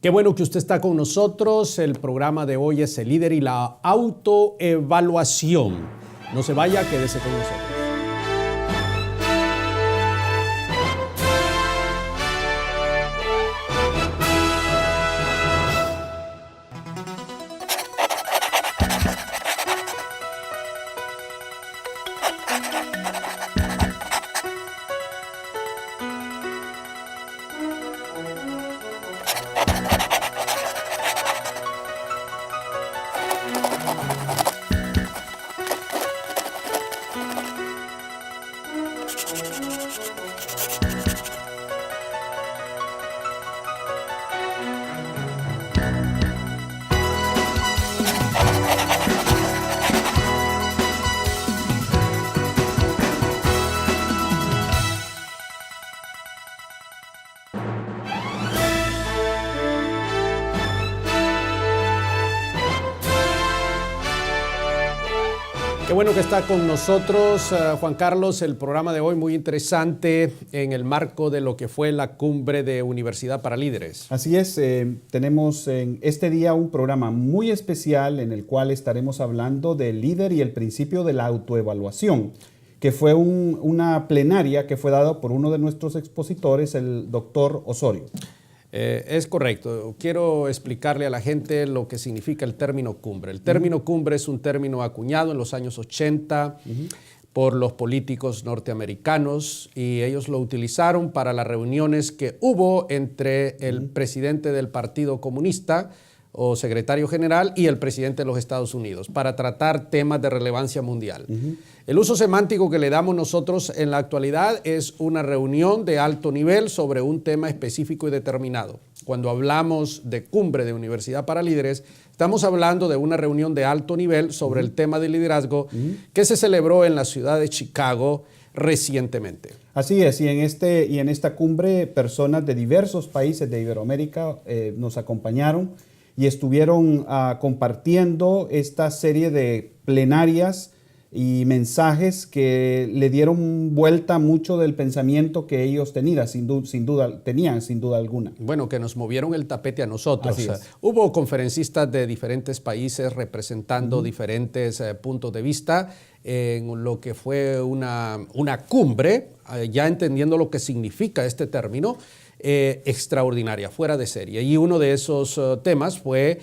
Qué bueno que usted está con nosotros. El programa de hoy es El Líder y la autoevaluación. No se vaya, quédese con nosotros. Qué bueno que está con nosotros, Juan Carlos. El programa de hoy muy interesante en el marco de lo que fue la cumbre de Universidad para Líderes. Así es, tenemos en este día un programa muy especial en el cual estaremos hablando del líder y el principio de la autoevaluación, que fue una plenaria que fue dada por uno de nuestros expositores, el doctor Osorio. Es correcto. Quiero explicarle a la gente lo que significa el término cumbre. El término cumbre es un término acuñado en los años 80 por los políticos norteamericanos y ellos lo utilizaron para las reuniones que hubo entre el presidente del Partido Comunista o secretario general y el presidente de los Estados Unidos para tratar temas de relevancia mundial. El uso semántico que le damos nosotros en la actualidad es una reunión de alto nivel sobre un tema específico y determinado. Cuando hablamos de cumbre de Universidad para Líderes, estamos hablando de una reunión de alto nivel sobre el tema de liderazgo que se celebró en la ciudad de Chicago recientemente. Así es, y en esta cumbre personas de diversos países de Iberoamérica nos acompañaron y estuvieron compartiendo esta serie de plenarias y mensajes que le dieron vuelta mucho del pensamiento que ellos tenían, sin duda alguna. Bueno, que nos movieron el tapete a nosotros. Así es. Hubo conferencistas de diferentes países representando diferentes puntos de vista en lo que fue una cumbre, ya entendiendo lo que significa este término, extraordinaria, fuera de serie. Y uno de esos temas fue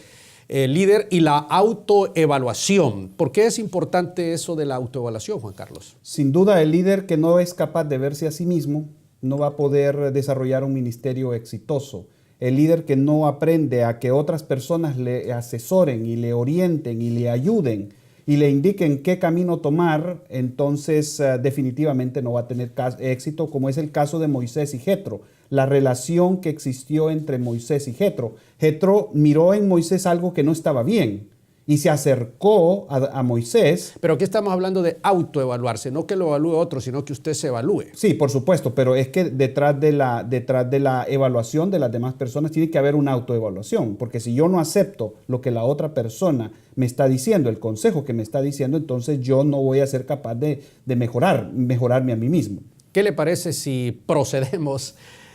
el líder y la autoevaluación. ¿Por qué es importante eso de la autoevaluación, Juan Carlos? Sin duda, el líder que no es capaz de verse a sí mismo no va a poder desarrollar un ministerio exitoso. El líder que no aprende a que otras personas le asesoren y le orienten y le ayuden y le indiquen qué camino tomar, entonces definitivamente no va a tener éxito, como es el caso de Moisés y Jetro. La relación que existió entre Moisés y Jetro. Jetro miró en Moisés algo que no estaba bien y se acercó a Moisés. Pero aquí estamos hablando de autoevaluarse, no que lo evalúe otro, sino que usted se evalúe. Sí, por supuesto, pero es que detrás de la evaluación de las demás personas tiene que haber una autoevaluación, porque si yo no acepto lo que la otra persona me está diciendo, el consejo que me está diciendo, entonces yo no voy a ser capaz de mejorarme a mí mismo. ¿Qué le parece si procedemos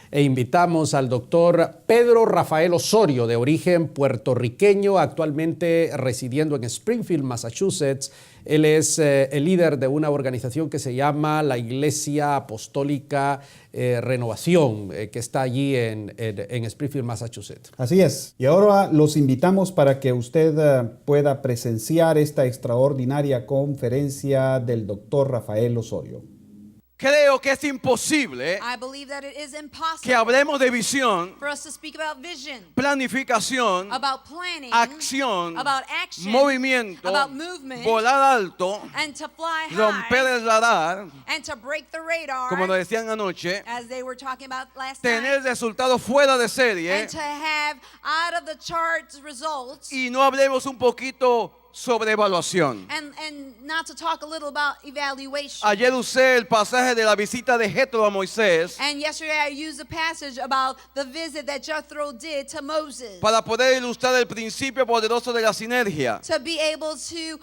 e invitamos al doctor Pedro Rafael Osorio, de origen puertorriqueño, actualmente residiendo en Springfield, Massachusetts? Él es el líder de una organización que se llama la Iglesia Apostólica Renovación, que está allí en Springfield, Massachusetts. Así es. Y ahora los invitamos para que usted pueda presenciar esta extraordinaria conferencia del doctor Rafael Osorio. Creo que es imposible que hablemos de visión, planificación, acción, movimiento, volar alto, romper el radar, como nos decían anoche, tener resultados fuera de serie, y no hablemos un poquito sobre evaluación. And not to talk a little about evaluation. Ayer usé el pasaje de la visita de Jetro a Moisés And yesterday I used a passage about the visit that Jethro did to Moses para poder ilustrar el principio poderoso de la sinergia, to be able to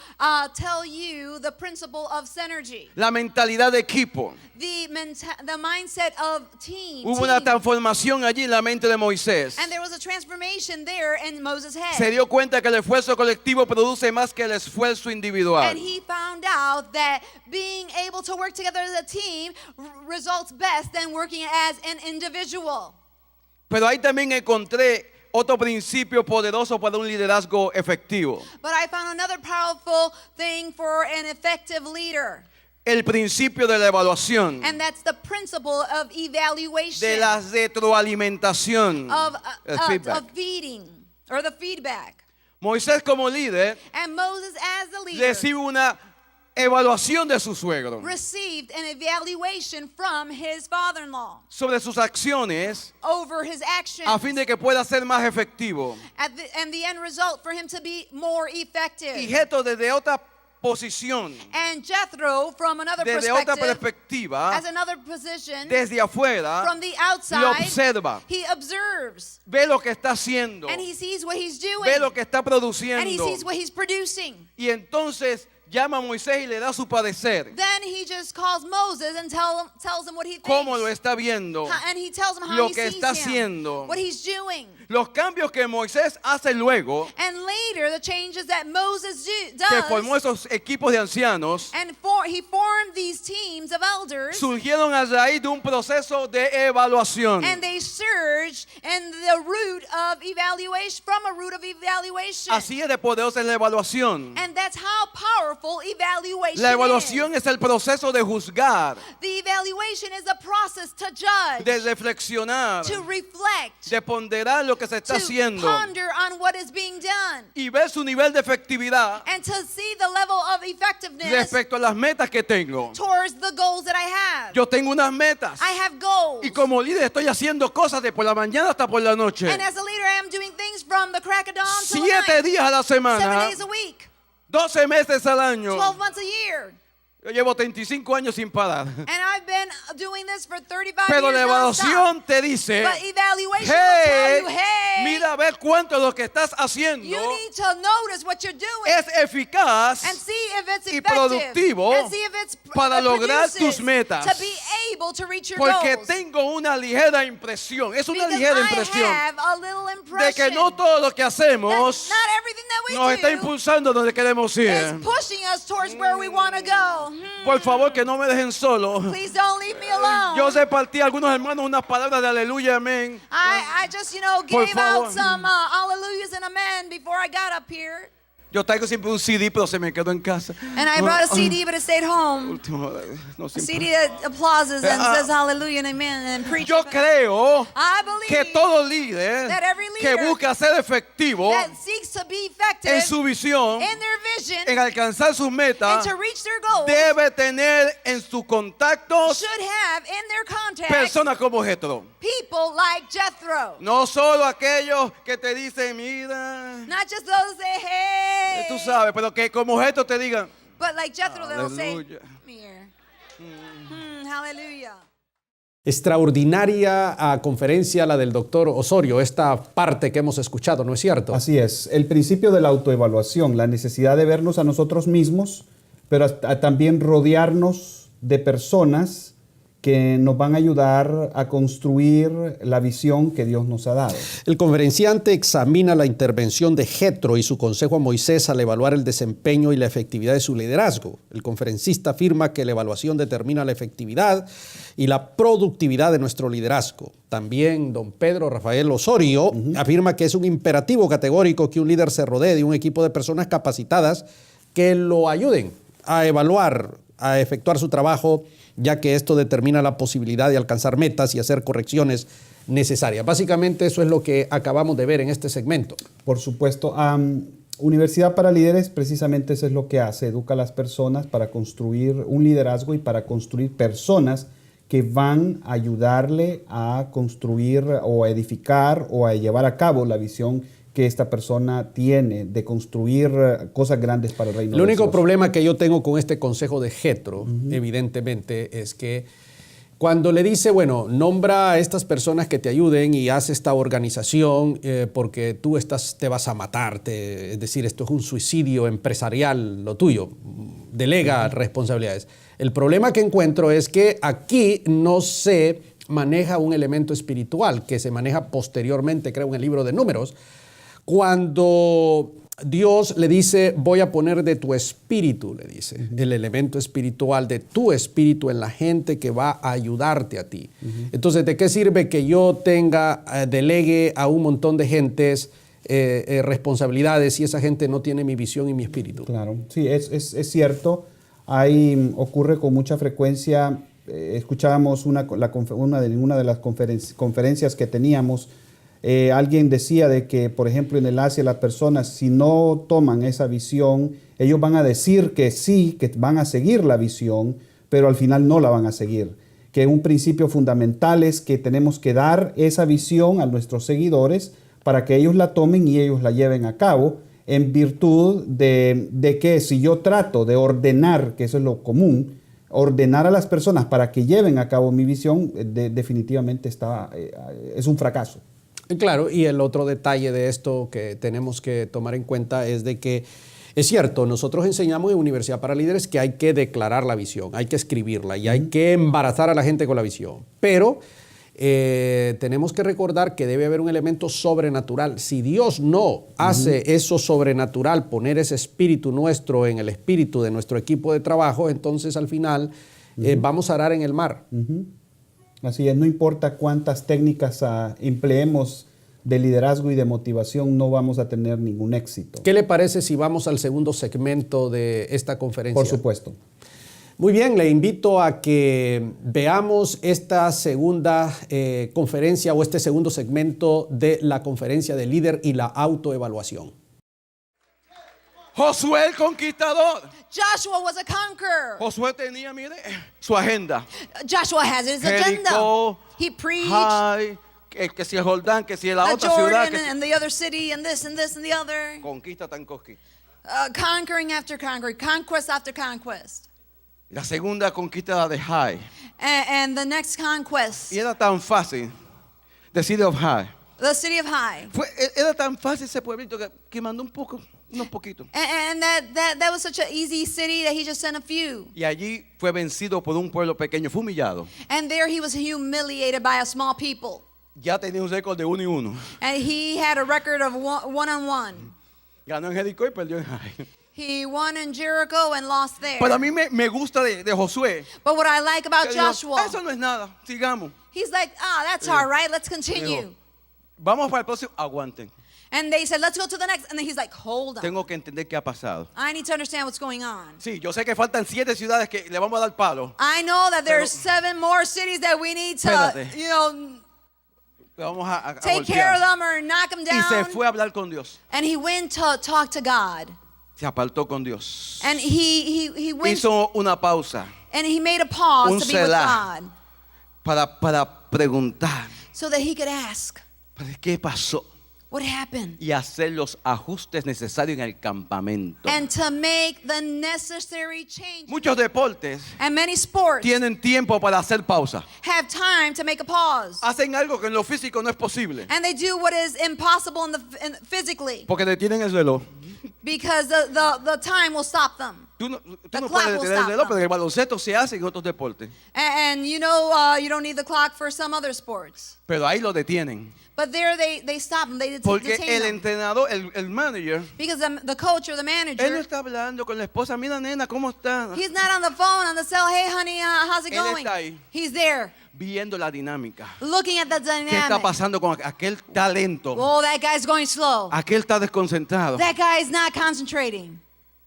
tell you the principle of synergy, la mentalidad de equipo. the mindset of team. Hubo una transformación allí en la mente de Moisés. And there was a transformation there in Moses' head. Se dio cuenta que el esfuerzo colectivo produce más que el esfuerzo individual. And he found out that being able to work together as a team results best than working as an individual. Pero ahí también encontré otro principio poderoso para un liderazgo efectivo. But I found another powerful thing for an effective leader. El principio de la evaluación, And that's the principle of evaluation, de la retroalimentación, el feedback. of feeding, or the feedback. Moisés como líder And Moses as the leader recibe una evaluación de su suegro received an evaluation from his father-in-law sobre sus acciones over his actions, a fin de que pueda ser más efectivo. and the end result for him to be more effective. Y Jetro desde otra posición, And Jethro, from another desde otra perspective, perspectiva, as another position, desde afuera, from the lo outside, observa, he observes, ve lo que está haciendo, and he sees what he's doing, ve lo que está and he produciendo, sees what he's producing. y entonces llama a Moisés y le da su parecer, Then he just calls Moses and tells him what he thinks. cómo lo está viendo, And he tells him how lo he que sees está him, haciendo. what he's doing. Los cambios que Moisés hace luego, And later, the changes that Moses que formó does, esos equipos de ancianos, and he formed these teams of elders, surgieron a raíz de un proceso de evaluación. and they surged in the root of evaluation, from a root of evaluation. Así es de poderosa es la evaluación. And that's how powerful evaluation La evaluación is. es el proceso de juzgar, The evaluation is the process to judge, de reflexionar, to reflect, de ponderar lo que se está to haciendo ponder on what is being done, y ver su nivel de efectividad and to see the level of effectiveness respecto a las metas que tengo. towards the goals that I have. Yo tengo unas metas I have goals. y como líder estoy haciendo cosas de por la mañana hasta por la noche. And as a leader, I am doing things from the crack of dawn till 7 night, días a la 7 semana, days a week, 12 meses al año. 12 months a year. Yo llevo 35 años sin parar. And I've been doing this for 35 Pero years la nonstop. evaluación te dice, But evaluation will tell you, hey, mira a ver cuánto lo que estás haciendo you need to notice what you're doing es eficaz and see if it's y effective productivo and see if it's para lograr produces tus metas. to be able to reach your porque goals. tengo una ligera impresión, es una Because ligera I impresión have a little de impression que no todo lo que that hacemos not everything that we nos está do impulsando donde queremos is ir. pushing us towards where we want to go. Por favor, que no me dejen solo. Please don't leave me alone. Yo repartí a algunos hermanos unas palabras de aleluya, amén. I just, Por gave favor. out some hallelujahs and amen before I got up here. Yo traigo siempre un CD, pero se me quedó en casa. And I brought a CD, but it stayed home. Último, no A siempre. CD that applauses and Ah. says hallelujah and amen and preaches. Yo creo I believe que todo líder that every que leader busca ser efectivo that seeks to be effective en su visión, in their vision en alcanzar sus and metas, to reach their goals debe tener en sus contactos should have in their contacts personas como Jetro. people like Jethro. No solo aquellos que te dicen, mira, Not just those that say, hey. tú sabes, pero que como Jetro te digan, But like Jethro, they'll say, Hallelujah. come here. Hallelujah. Extraordinaria conferencia la del doctor Osorio, esta parte que hemos escuchado, ¿no es cierto? Así es, el principio de la autoevaluación, la necesidad de vernos a nosotros mismos, pero también rodearnos de personas que nos van a ayudar a construir la visión que Dios nos ha dado. El conferenciante examina la intervención de Jetro y su consejo a Moisés al evaluar el desempeño y la efectividad de su liderazgo. El conferencista afirma que la evaluación determina la efectividad y la productividad de nuestro liderazgo. También don Pedro Rafael Osorio afirma que es un imperativo categórico que un líder se rodee de un equipo de personas capacitadas que lo ayuden a evaluar, a efectuar su trabajo, ya que esto determina la posibilidad de alcanzar metas y hacer correcciones necesarias. Básicamente eso es lo que acabamos de ver en este segmento. Por supuesto, Universidad para Líderes precisamente eso es lo que hace, educa a las personas para construir un liderazgo y para construir personas que van a ayudarle a construir o a edificar o a llevar a cabo la visión que esta persona tiene de construir cosas grandes para el reino El de único Dios. problema que yo tengo con este consejo de Jetro, evidentemente, es que cuando le dice, bueno, nombra a estas personas que te ayuden y haz esta organización porque tú te vas a matar, es decir, esto es un suicidio empresarial lo tuyo, delega responsabilidades. El problema que encuentro es que aquí no se maneja un elemento espiritual que se maneja posteriormente, creo, en el libro de Números, cuando Dios le dice, voy a poner de tu espíritu, le dice, el elemento espiritual de tu espíritu en la gente que va a ayudarte a ti. Entonces, ¿de qué sirve que yo delegue a un montón de gentes responsabilidades si esa gente no tiene mi visión y mi espíritu? Claro, sí, es cierto. Ocurre con mucha frecuencia. Escuchábamos una de las conferencias que teníamos. Alguien decía de que, por ejemplo, en el Asia las personas, si no toman esa visión, ellos van a decir que sí, que van a seguir la visión, pero al final no la van a seguir. Que un principio fundamental es que tenemos que dar esa visión a nuestros seguidores para que ellos la tomen y ellos la lleven a cabo, en virtud de que si yo trato de ordenar, que eso es lo común, ordenar a las personas para que lleven a cabo mi visión, definitivamente es un fracaso. Claro, y el otro detalle de esto que tenemos que tomar en cuenta es de que es cierto, nosotros enseñamos en Universidad para Líderes que hay que declarar la visión, hay que escribirla y hay que embarazar a la gente con la visión, pero tenemos que recordar que debe haber un elemento sobrenatural. Si Dios no hace eso sobrenatural, poner ese espíritu nuestro en el espíritu de nuestro equipo de trabajo, entonces al final vamos a arar en el mar. Así es, no importa cuántas técnicas empleemos de liderazgo y de motivación, no vamos a tener ningún éxito. ¿Qué le parece si vamos al segundo segmento de esta conferencia? Por supuesto. Muy bien, le invito a que veamos esta segunda conferencia o este segundo segmento de la conferencia de líder y la autoevaluación. Josué el conquistador. Joshua was a conqueror. Josué tenía, mire, su agenda. Joshua has his agenda. Jericó, He preached. Ai, que si el Jordán, que si la otra Jordan ciudad. and the other city and this and this and the other. Conquista tan conquista. Conquering after conquering, conquest after conquest. La segunda conquista de Hai. And the next conquest, Y era tan fácil. The city of Hai. the city of Hai. Era tan fácil ese pueblito que mandó unos poquitos. And that was such an easy city that he just sent a few. Y allí fue vencido por un pueblo pequeño, fue humillado. And there he was humiliated by a small people. Ya tenía un récord de 1-1. And he had a record of one on one. Ganó en Jericó y perdió en Hai. He won in Jericho and lost there. Pero a mí me gusta de Josué. But what I like about Que dijo, Joshua, eso no es nada, sigamos. he's like, that's all right, let's continue. Dijo, vamos para el próximo, aguanten. And they said, let's go to the next. And then he's like, hold on. Tengo que entender qué ha pasado. I need to understand what's going on. Sí, yo sé que faltan 7 ciudades que le vamos a dar palo. I know that there's 7 more cities that we need to, Espérate. Le vamos a take care of golpear. them or knock them Y se down. fue a hablar con Dios. And he went to talk to God. Se apartó con Dios. And he went Hizo una pausa and he made a pause un to be with selah. God para preguntar, so that he could ask, ¿qué pasó? what happened? Y hacer los ajustes necesarios en el campamento. And to make the necessary changes. Muchos deportes And many sports tienen tiempo para hacer pausa. have time to make a pause. Hacen algo que en lo físico no es posible. And they do what is impossible physically Porque detienen el reloj. because the time will stop them. Tú no The puedes clock will detener el stop reloj, them. pero en el baloncesto se hace en otros deportes. And you know, you don't need the clock for some other sports. Pero ahí lo detienen. But there they stop them, they Porque detain el them. entrenador, el manager, Because the coach or the él no manager, está hablando con la esposa. Mira, nena, ¿cómo está? he's not on the phone on the cell, hey honey, how's it Él going? está ahí. He's there, Viendo la dinámica. looking at the ¿Qué está dynamic. pasando con aquel talento? Oh, that guy's going slow. Aquel está desconcentrado. That guy's not concentrating.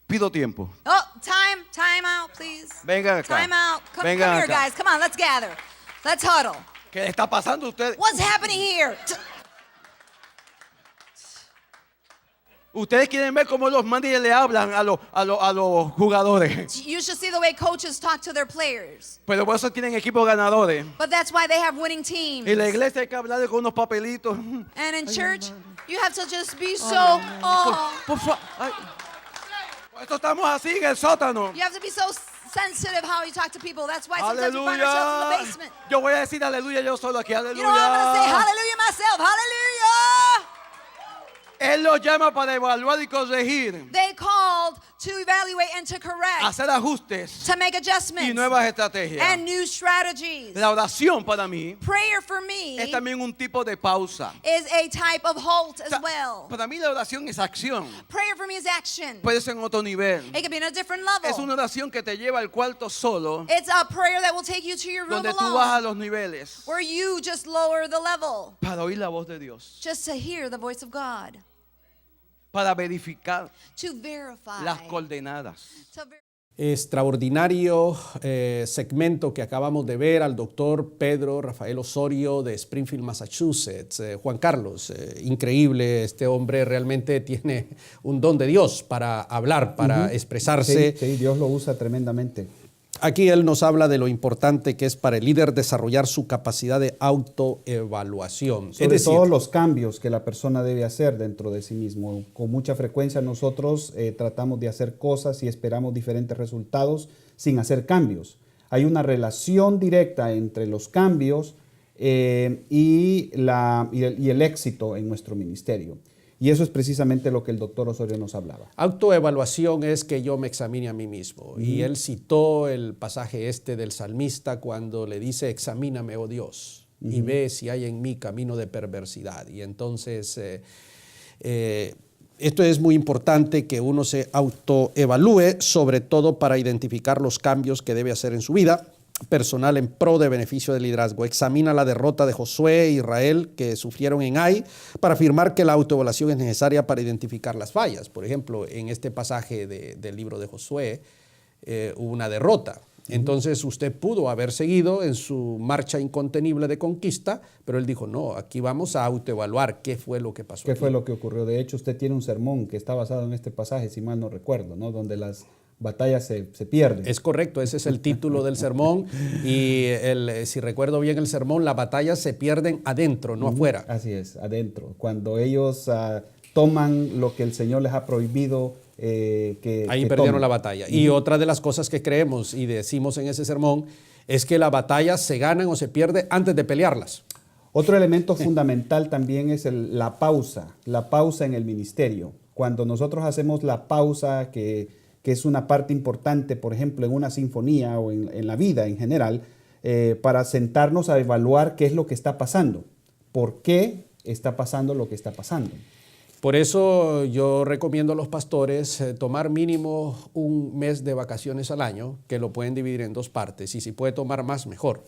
Pido tiempo. Oh, time out, please. Vengan acá. Time out. Come Vengan here, acá. guys. Come on, let's gather. Let's huddle. ¿Qué le está pasando a ustedes? What's happening here? Ustedes quieren ver cómo los managers le hablan a los jugadores. You should see the way coaches talk to their players. Pero por eso tienen equipos ganadores. But that's why they have winning teams. En la iglesia hay que hablar con unos papelitos. And in church, you have to just be so, Por favor. Por eso estamos así en el sótano. you have to be so sensitive how you talk to people. That's why sometimes we find ourselves in the Aleluya. basement. Yo voy a decir aleluya yo solo aquí. You know, I'm going to say Aleluya. hallelujah myself. Hallelujah. Él los llama para evaluar y corregir. They called to evaluate and to correct, Hacer ajustes to make y adjustments nuevas estrategias. and new strategies. La oración para mí Prayer for me es también un tipo de pausa. is a type of halt O as sea, well. para mí la oración es acción. Prayer for me is action. Puede ser en otro nivel. It can be in a different Es level. una oración que te lleva al cuarto solo, It's a prayer that will take you to your room donde tú bajas alone, los niveles where you just lower the level para oír la voz de Dios, just to hear the voice of God, para verificar to verify. las coordenadas. Extraordinario segmento que acabamos de ver al doctor Pedro Rafael Osorio de Springfield, Massachusetts. Juan Carlos, increíble, este hombre realmente tiene un don de Dios para hablar, para expresarse. Sí, Dios lo usa tremendamente. Aquí él nos habla de lo importante que es para el líder desarrollar su capacidad de autoevaluación. Sobre todo los cambios que la persona debe hacer dentro de sí mismo. Con mucha frecuencia nosotros tratamos de hacer cosas y esperamos diferentes resultados sin hacer cambios. Hay una relación directa entre los cambios y el éxito en nuestro ministerio. Y eso es precisamente lo que el doctor Osorio nos hablaba. Autoevaluación es que yo me examine a mí mismo. Y él citó el pasaje del salmista cuando le dice, examíname, oh Dios, y ve si hay en mí camino de perversidad. Y entonces, esto es muy importante que uno se autoevalúe, sobre todo para identificar los cambios que debe hacer en su vida personal en pro de beneficio del liderazgo. Examina la derrota de Josué e Israel que sufrieron en Ai para afirmar que la autoevaluación es necesaria para identificar las fallas. Por ejemplo, en este pasaje del libro de Josué hubo una derrota. Entonces usted pudo haber seguido en su marcha incontenible de conquista, pero él dijo, no, aquí vamos a autoevaluar qué fue lo que pasó. ¿Qué fue lo que ocurrió? De hecho, usted tiene un sermón que está basado en este pasaje, si mal no recuerdo, ¿no? Donde las batallas se pierden. Es correcto, ese es el título del sermón y si recuerdo bien el sermón, las batallas se pierden adentro, no afuera. Así es, adentro. Cuando ellos toman lo que el Señor les ha prohibido ahí perdieron la batalla. Y otra de las cosas que creemos y decimos en ese sermón es que las batallas se ganan o se pierden antes de pelearlas. Otro elemento fundamental también es la pausa en el ministerio. Cuando nosotros hacemos la pausa, que es una parte importante, por ejemplo, en una sinfonía o en la vida en general, para sentarnos a evaluar qué es lo que está pasando, por qué está pasando lo que está pasando. Por eso yo recomiendo a los pastores tomar mínimo un mes de vacaciones al año, que lo pueden dividir en 2 partes, y si puede tomar más, mejor.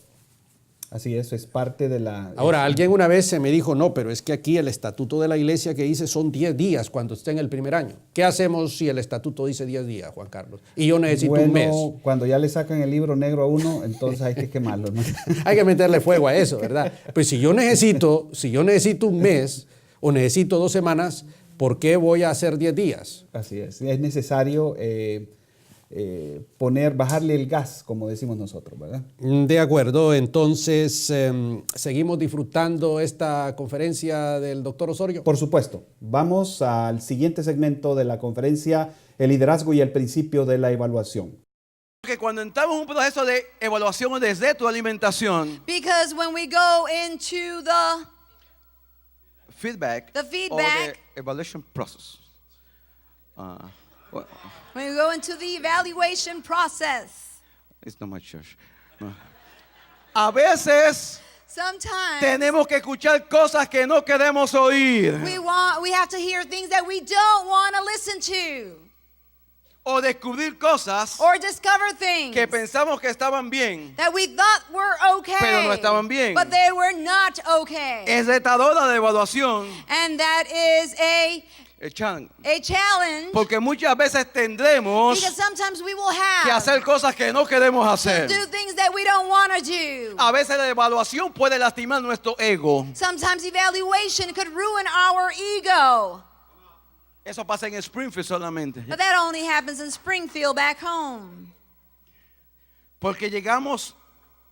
Así es parte de la... Ahora, alguien una vez se me dijo, no, pero es que aquí el estatuto de la iglesia que dice son 10 días cuando esté en el primer año. ¿Qué hacemos si el estatuto dice 10 días, Juan Carlos? Y yo necesito un mes. Cuando ya le sacan el libro negro a uno, entonces hay que quemarlo, ¿no? Hay que meterle fuego a eso, ¿verdad? Pues si yo necesito un mes o necesito 2 semanas, ¿por qué voy a hacer 10 días? Así es necesario bajarle el gas, como decimos nosotros, ¿verdad? De acuerdo, entonces, ¿seguimos disfrutando esta conferencia del doctor Osorio? Por supuesto. Vamos al siguiente segmento de la conferencia, el liderazgo y el principio de la evaluación. Que cuando entramos en un proceso de evaluación desde tu alimentación, Because when we go into the feedback, The feedback. or the evaluation process. when we go into the evaluation process, It's not my church. No. A veces sometimes tenemos que escuchar cosas que no queremos oír. we have to hear things that we don't want to listen to, O descubrir cosas or discover things que pensamos que estaban bien. that we thought were okay, Pero no estaban bien. but they were not okay. Es retadora de evaluación. And that is a Challenge. challenge, Porque muchas veces tendremos because sometimes we will que have hacer cosas que no queremos to hacer. do things that we don't want to do. A veces la evaluación puede lastimar nuestro ego. Sometimes evaluation could ruin our ego. Eso pasa en Springfield solamente. But that only happens in Springfield back home. Porque llegamos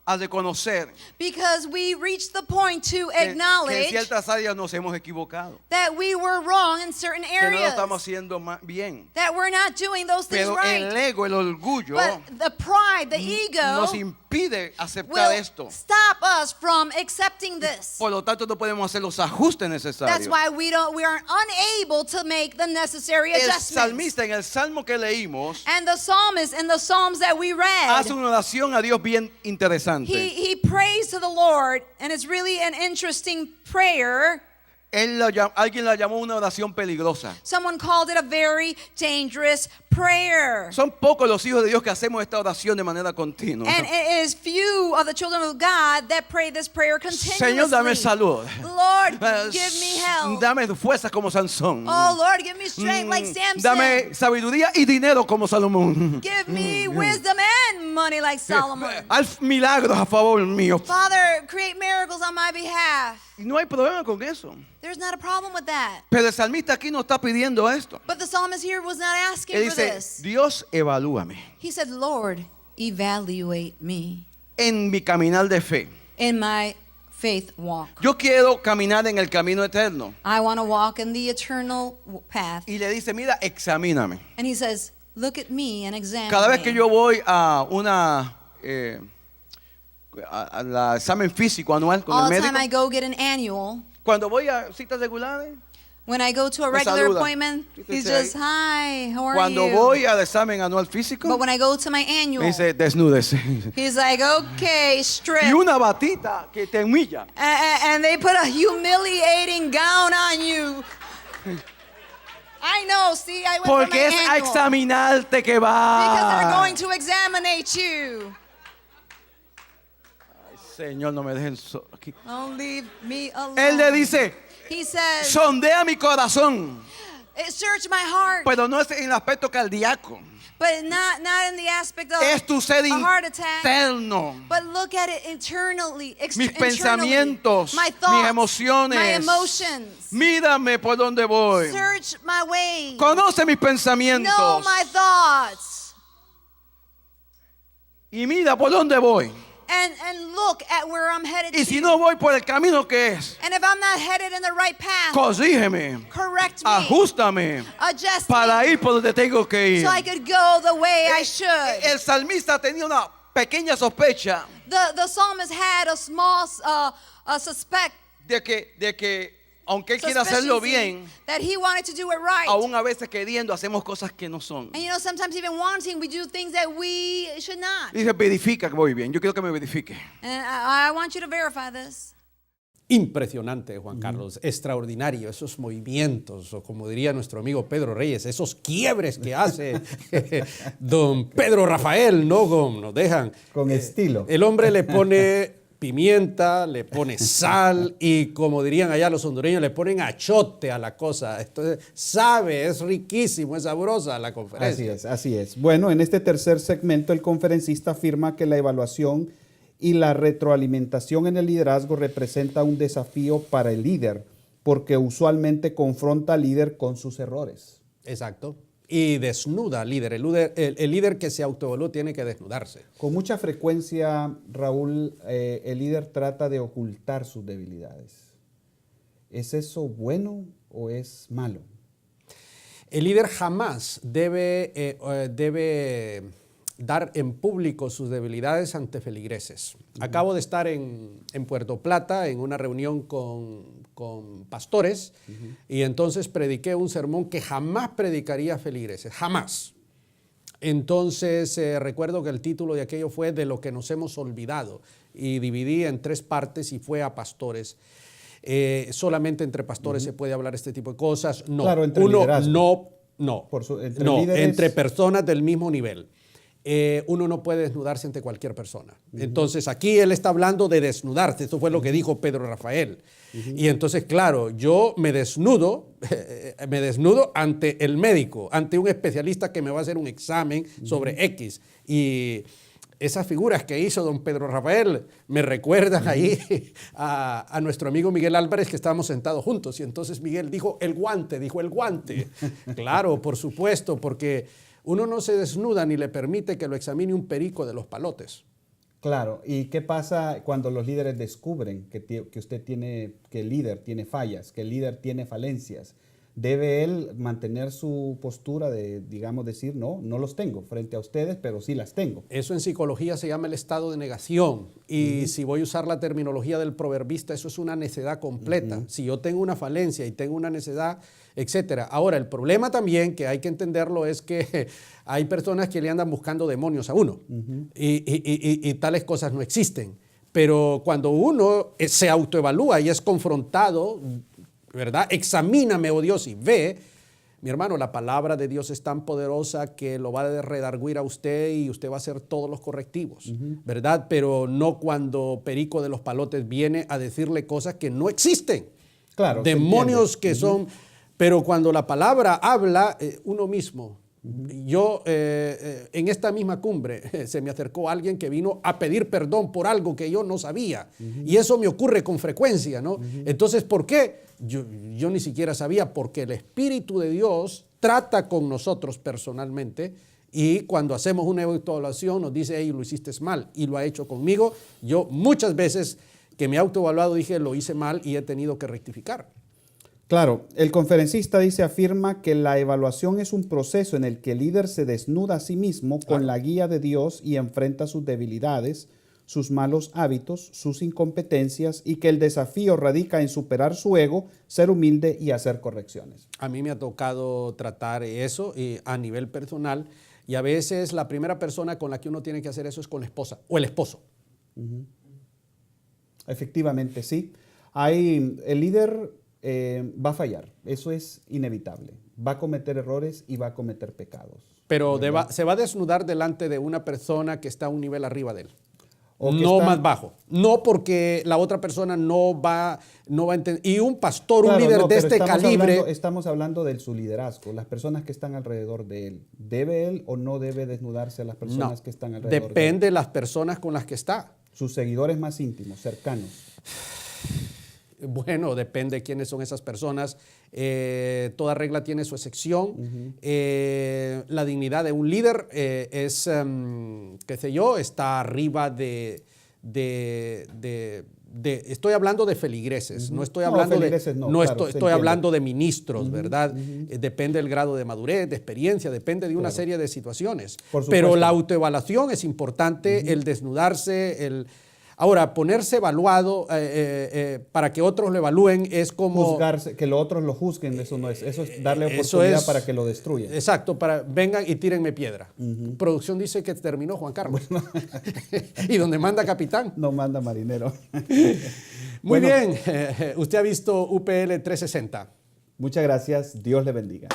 a reconocer Because we reached the point to que en acknowledge ciertas áreas nos hemos equivocado. that we were wrong in certain Que no lo areas. estamos haciendo bien. That we're not doing those things Pero right. el ego, el orgullo, But the pride, the ego, nos impide aceptar will esto. stop us from accepting this. Por lo tanto, no podemos hacer los ajustes That's necesarios. why we are unable to make the necessary El adjustments. salmista en el salmo que leímos And the psalmist in the Psalms that we read, hace una oración a Dios bien interesante. he prays to the Lord, and it's really an interesting prayer. Alguien la llamó una oración peligrosa. Someone called it a very dangerous prayer. Son pocos los hijos de Dios que hacemos esta oración de manera continua. And it is few of the children of God that pray this prayer continuously. Señor, dame salud. Lord, give me health. Dame fuerza como Sansón. Oh, Lord, give me strength like Samson. Dame sabiduría y dinero como Salomón. Give me wisdom and money like Solomon. Haz milagros a favor mío. Father, create miracles on my behalf. Y no hay problema con eso. There's not a problem with that. Pero el salmista aquí no está pidiendo esto. But the psalmist here was not asking Él for dice, this. Dios, evalúame He said, Lord, evaluate me en mi caminar de fe. in my faith walk. Yo quiero caminar en el camino eterno. I want to walk in the eternal path. Y le dice, mira, examíname. And he says, look at me and examine Cada vez me. que yo voy a al examen físico anual con All el the médico, time I go get an annual. cuando voy a citas regulares, When I go to a Me regular saluda. appointment, ¿Qué te he's dice just, hi, how are cuando you? voy al examen anual físico, But when I go to my annual, me dice, desnúdese. he's like, okay, strip. Y una batita que te humilla. And they put a humiliating gown on you. I know, see, I went for Porque my es a annual. examinarte que Because they're va. going to examinate you. Señor, no me dejen aquí. Don't leave me alone. Él le dice, He says, sondea mi corazón, search my heart, pero no es en el aspecto cardíaco. but not in the aspect of Es tu ser a heart attack. interno. But look at it internally, Mis internally. pensamientos, My thoughts, mis emociones. my emotions. Mírame por donde voy. Search my ways. Conoce mis Know pensamientos. my thoughts. Y mira por dónde voy. And look at where I'm headed Y to. si no voy por el camino que es, And if I'm not headed in the right path, corrígeme, correct me, ajustame adjust para me, ir por donde tengo que ir. so I could go the way I should. El salmista tenía una pequeña sospecha The psalmist had a small suspect, de que aunque él quiera hacerlo bien, that he wanted to do it right. aún a veces queriendo hacemos cosas que no son. And you know, sometimes even wanting, we do things that we should not. Dice, verifica que voy bien. Yo quiero que me verifique. And I want you to verify this. Impresionante, Juan Carlos, extraordinario, esos movimientos, o como diría nuestro amigo Pedro Reyes, esos quiebres que hace don Pedro Rafael, ¿no? Nos dejan. Con estilo. El hombre le pone pimienta, le pone sal y, como dirían allá los hondureños, le ponen achote a la cosa. Entonces, sabe, es riquísimo, es sabrosa la conferencia. Así es. Bueno, en este tercer segmento el conferencista afirma que la evaluación y la retroalimentación en el liderazgo representa un desafío para el líder, porque usualmente confronta al líder con sus errores. Exacto. Y desnuda al líder. El líder que se autoevalúa tiene que desnudarse. Con mucha frecuencia, Raúl, el líder trata de ocultar sus debilidades. ¿Es eso bueno o es malo? El líder jamás debe dar en público sus debilidades ante feligreses. Acabo de estar en Puerto Plata en una reunión con pastores y entonces prediqué un sermón que jamás predicaría a feligreses, jamás. Entonces recuerdo que el título de aquello fue De lo que nos hemos olvidado y dividí en 3 partes y fue a pastores. Solamente entre pastores se puede hablar este tipo de cosas. No, claro, entre liderazgo. Entre personas del mismo nivel. Uno no puede desnudarse ante cualquier persona. Entonces aquí él está hablando de desnudarse. Esto fue lo que dijo Pedro Rafael. Y entonces, claro, yo me desnudo ante el médico, ante un especialista que me va a hacer un examen sobre X. Y esas figuras que hizo don Pedro Rafael me recuerdan ahí a nuestro amigo Miguel Álvarez, que estábamos sentados juntos. Y entonces Miguel dijo el guante. Claro, por supuesto, porque uno no se desnuda ni le permite que lo examine un perico de los palotes. Claro, ¿y qué pasa cuando los líderes descubren que el líder tiene fallas, que el líder tiene falencias? ¿Debe él mantener su postura de, digamos, decir, no los tengo frente a ustedes, pero sí las tengo? Eso en psicología se llama el estado de negación. Y si voy a usar la terminología del proverbista, eso es una necedad completa. Si yo tengo una falencia y tengo una necedad, etcétera. Ahora, el problema también, que hay que entenderlo, es que hay personas que le andan buscando demonios a uno. Y tales cosas no existen. Pero cuando uno se autoevalúa y es confrontado, ¿verdad? Examíname, oh Dios, y ve, mi hermano, la palabra de Dios es tan poderosa que lo va a redarguir a usted y usted va a hacer todos los correctivos, ¿verdad? Pero no cuando Perico de los Palotes viene a decirle cosas que no existen. Claro. Demonios que son, pero cuando la palabra habla, uno mismo. Yo, en esta misma cumbre, se me acercó alguien que vino a pedir perdón por algo que yo no sabía. Y eso me ocurre con frecuencia, ¿no? Entonces, ¿por qué? Yo ni siquiera sabía, porque el Espíritu de Dios trata con nosotros personalmente, y cuando hacemos una autoevaluación nos dice, hey, lo hiciste mal, y lo ha hecho conmigo. Yo muchas veces que me he autoevaluado dije, lo hice mal y he tenido que rectificar. Claro, el conferencista afirma que la evaluación es un proceso en el que el líder se desnuda a sí mismo con la guía de Dios y enfrenta sus debilidades, sus malos hábitos, sus incompetencias, y que el desafío radica en superar su ego, ser humilde y hacer correcciones. A mí me ha tocado tratar eso a nivel personal, y a veces la primera persona con la que uno tiene que hacer eso es con la esposa o el esposo. Efectivamente, sí. El líder va a fallar, eso es inevitable. Va a cometer errores y va a cometer pecados. Pero se va a desnudar delante de una persona que está a un nivel arriba de él. No más bajo. No porque la otra persona no va a entender. Y un pastor, un líder de este calibre. Estamos hablando de su liderazgo, las personas que están alrededor de él. ¿Debe él o no debe desnudarse a las personas que están alrededor de él? Depende de las personas con las que está. Sus seguidores más íntimos, cercanos. Bueno, depende de quiénes son esas personas. Toda regla tiene su excepción. La dignidad de un líder es, qué sé yo, está arriba estoy hablando de feligreses, no estoy hablando estoy hablando de ministros, ¿verdad? Depende del grado de madurez, de experiencia, depende de una serie de situaciones. Pero la autoevaluación es importante, el desnudarse, Ahora, ponerse evaluado para que otros lo evalúen es como... Juzgarse, que los otros lo juzguen, eso no es. Eso es darle oportunidad para que lo destruyan. Exacto, vengan y tírenme piedra. Producción dice que terminó Juan Carlos. Bueno. ¿Y donde manda capitán? No manda marinero. Muy bien, usted ha visto UPL 360. Muchas gracias, Dios le bendiga.